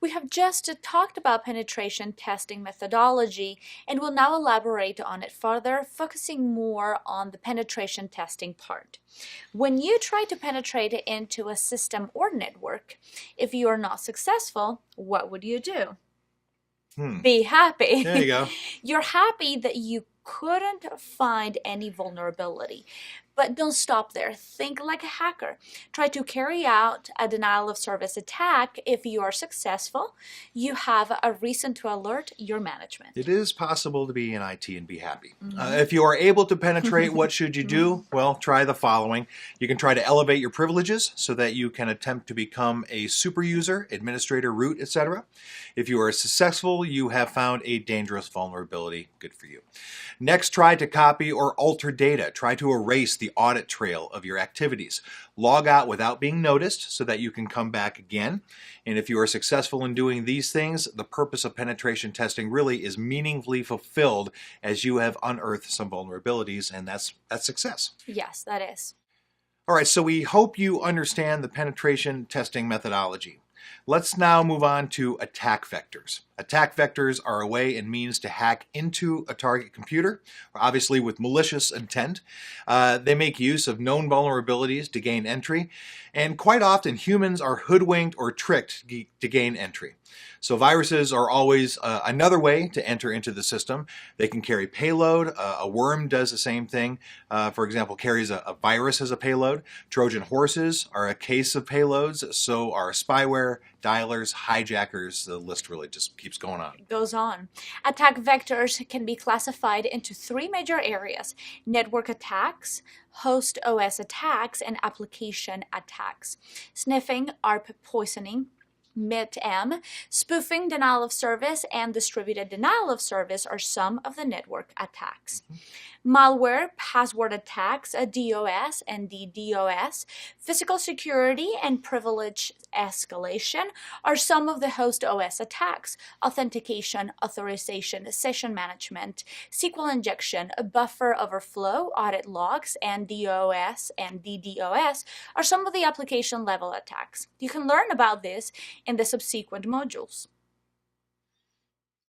We have just talked about penetration testing methodology and will now elaborate on it further, focusing more on the penetration testing part. When you try to penetrate into a system or network, if you are not successful, what would you do? Be There you happy. go. You're happy that you couldn't find any vulnerability. But don't stop there. Think like a hacker. Try to carry out a denial of service attack. If you are successful, you have a reason to alert your It management. is possible to be in IT and be happy. Mhm. If you are able to penetrate, what should you do? Well, try the following. You can try to elevate your privileges so that you can attempt to become a super user, administrator, root, etc. If you are successful, you have found a dangerous vulnerability. Good for you. Next, try to copy or alter data. Try to erase the audit trail of your activities. Log out without being noticed so that you can come back again. And if you are successful in doing these things, the purpose of penetration testing really is meaningfully fulfilled as you have unearthed some vulnerabilities, and that's success. Yes, that is. All right, so we hope you understand the penetration testing methodology. Let's now move on to attack vectors. Attack vectors are a way and means to hack into a target computer, obviously with malicious intent. They make use of known vulnerabilities to gain entry, and quite often humans are hoodwinked or tricked to gain entry. So viruses are always another way to enter into the system. They can carry payload. A worm does the same thing. For example, carries a virus as a payload. Trojan horses are a case of payloads. So are spyware, dialers, hijackers. The list really just keeps going on. It goes on. Attack vectors can be classified into three major areas: network attacks, host OS attacks, and application attacks. Sniffing, ARP poisoning, MIT-M, spoofing, denial of service, and distributed denial of service are some of the network attacks. Malware, password attacks, a DOS and DDoS, physical security, and privilege escalation are some of the host OS attacks. Authentication, authorization, session management, SQL injection, a buffer overflow, audit logs, and DOS and DDoS are some of the application level attacks. You can learn about this in the subsequent modules.